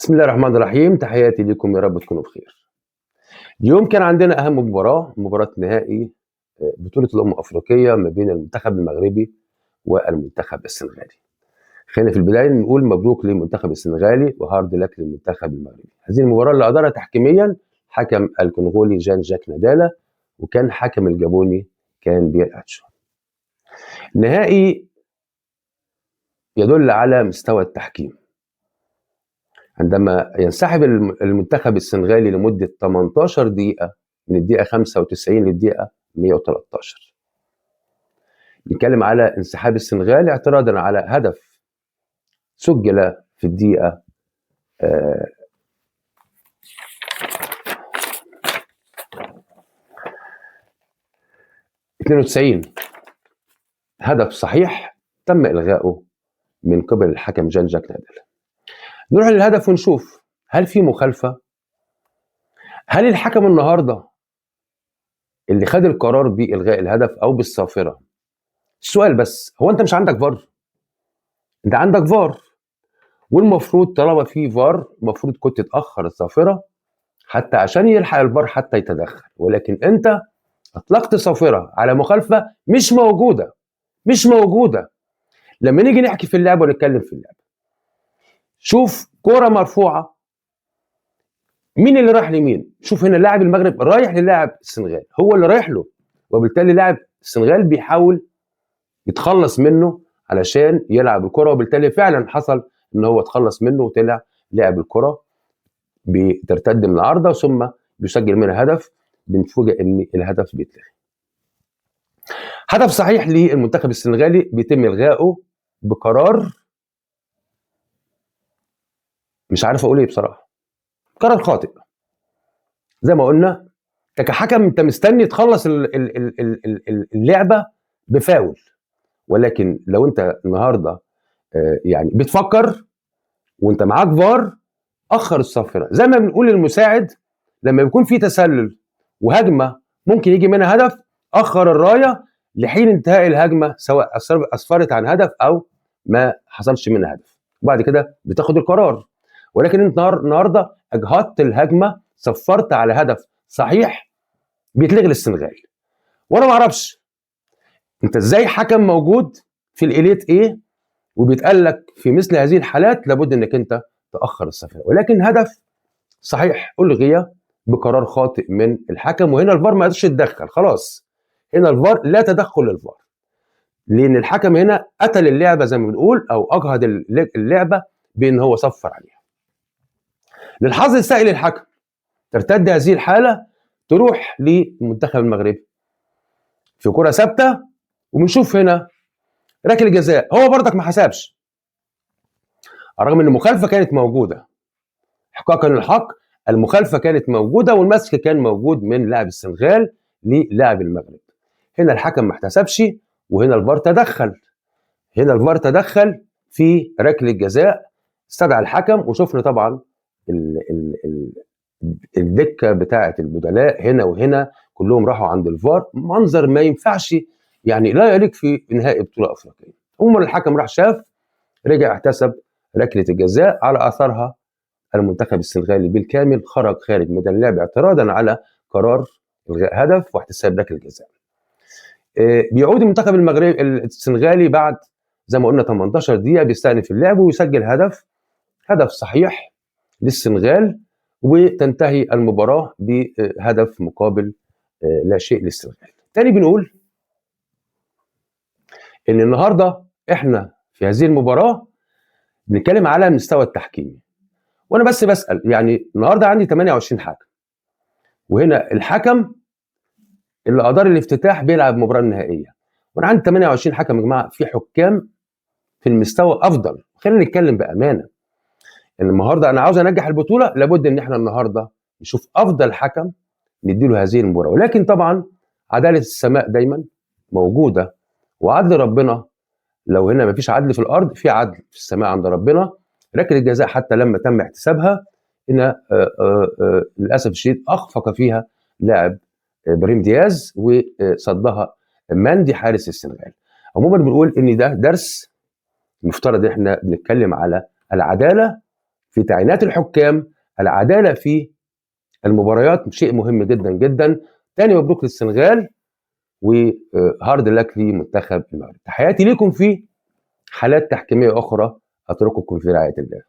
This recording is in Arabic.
بسم الله الرحمن الرحيم. تحياتي لكم، يا رب تكونوا بخير. اليوم كان عندنا أهم مباراة نهائي بطولة الأمم الأفريقية ما بين المنتخب المغربي والمنتخب السنغالي. خلينا في البداية نقول مبروك للمنتخب السنغالي وهارد لك للمنتخب المغربي. هذه المباراة اللي أدارها تحكيميا حكم الكونغولي جان جاك نادالا، وكان حكم الجابوني كان بير أتشو. نهائي يدل على مستوى التحكيم. عندما ينسحب المنتخب السنغالي لمدة 18 دقيقة، من الدقيقة 95 للدقيقة 113. نتكلم على انسحاب السنغال اعتراضا على هدف سجل في الدقيقة 92. هدف صحيح تم إلغاؤه من قبل الحكم جان جاك نادالا. نروح للهدف ونشوف هل في مخالفة؟ هل الحكم النهارده اللي خد القرار بإلغاء الهدف أو بالصافرة؟ السؤال بس، هو أنت مش عندك فار؟ أنت عندك فار، والمفروض طالما في فار المفروض كنت تأخر الصافرة حتى عشان يلحق الفار حتى يتدخل، ولكن أنت أطلقت صافرة على مخالفة مش موجودة. لما نيجي نحكي في اللعبة ونتكلم في اللعبة، شوف كرة مرفوعة، مين اللي رايح لمين؟ شوف هنا لاعب المغرب رايح للاعب السنغال، هو اللي رايح له، وبالتالي لاعب السنغال بيحاول يتخلص منه علشان يلعب الكرة، وبالتالي فعلا حصل ان هو اتخلص منه وطلع لعب الكرة، بترتد من العارضة ثم بيسجل منها هدف. بنفوجئ ان الهدف بيتلغي. هدف صحيح للمنتخب السنغالي بيتم الغائه بقرار مش عارف اقول ايه بصراحة، قرار خاطئ. زي ما قلنا انت كحكم انت مستني تخلص اللعبة بفاول، ولكن لو انت النهارده يعني بتفكر وانت معاك فار، اخر الصافره. زي ما بنقول للمساعد لما بيكون في تسلل وهجمه ممكن يجي منها هدف، اخر الرايه لحين انتهاء الهجمه، سواء اسفرت عن هدف او ما حصلش منها هدف، وبعد كده بتاخد القرار. ولكن انت النهارده اجهضت الهجمه، صفرت على هدف صحيح، بيتلغي للسنغال. وانا ما اعرفش انت ازاي حكم موجود في الاليت ايه وبيتقال لك في مثل هذه الحالات لابد انك انت تاخر الصافره، ولكن هدف صحيح الغي بقرار خاطئ من الحكم. وهنا الفار ما قدرش يتدخل، خلاص هنا الفار لا تدخل للفار، لان الحكم هنا قتل اللعبه زي ما بنقول، او اجهض اللعبه بان هو صفر عليها. للحظ السائل الحكم ترتد هذه الحاله، تروح للمنتخب المغربي في كره ثابته، وبنشوف هنا ركله جزاء. هو برضك ما حسبش رغم ان المخالفه كانت موجوده. احقاقا للحق المخالفه كانت موجوده، والمسك كان موجود من لاعب السنغال للاعب المغرب. هنا الحكم ما احتسبش، وهنا الفار تدخل. هنا الفار تدخل في ركله جزاء، استدعى الحكم، وشفنا طبعا الدكه بتاعه البدلاء هنا وهنا كلهم راحوا عند الفار. منظر ما ينفعش، يعني لا يليق في نهائي بطوله افريقيه. عموما الحكم راح شاف، رجع احتسب ركله الجزاء، على اثرها المنتخب السنغالي بالكامل خرج خارج ميدان اللعب اعتراضا على قرار الغاء هدف واحتساب ركله الجزاء. بيعود المنتخب المغربي السنغالي بعد زي ما قلنا 18 دقيقه بيستأنف اللعب ويسجل هدف صحيح للسنغال، وتنتهي المباراه بهدف مقابل لا شيء للسنغال. تاني بنقول ان النهارده احنا في هذه المباراه بنتكلم على مستوى التحكيم، وانا بس بسال يعني النهارده عندي 28 حكم، وهنا الحكم اللي ادار الافتتاح بيلعب المباراه النهائيه، وانا عندي 28 حكم. يا جماعه في حكام في المستوى افضل، خلينا نتكلم بامانه. ان النهارده انا عاوز انجح البطوله، لابد ان احنا النهارده نشوف افضل حكم نديله هذه المباراه. ولكن طبعا عداله السماء دايما موجوده، وعدل ربنا لو هنا مفيش عدل في الارض، في عدل في السماء عند ربنا. ركله الجزاء حتى لما تم احتسابها هنا للاسف الشديد اخفق فيها لاعب ابراهيم دياز، وصدها ماندي حارس السنغال. عموما بنقول ان ده درس، المفترض احنا بنتكلم على العداله في تعيينات الحكام، العداله في المباريات شيء مهم جدا جدا. تاني مبروك للسنغال، وهارد لك لمنتخب المغرب. تحياتي ليكم في حالات تحكيميه اخرى، اترككم في رعايه الله.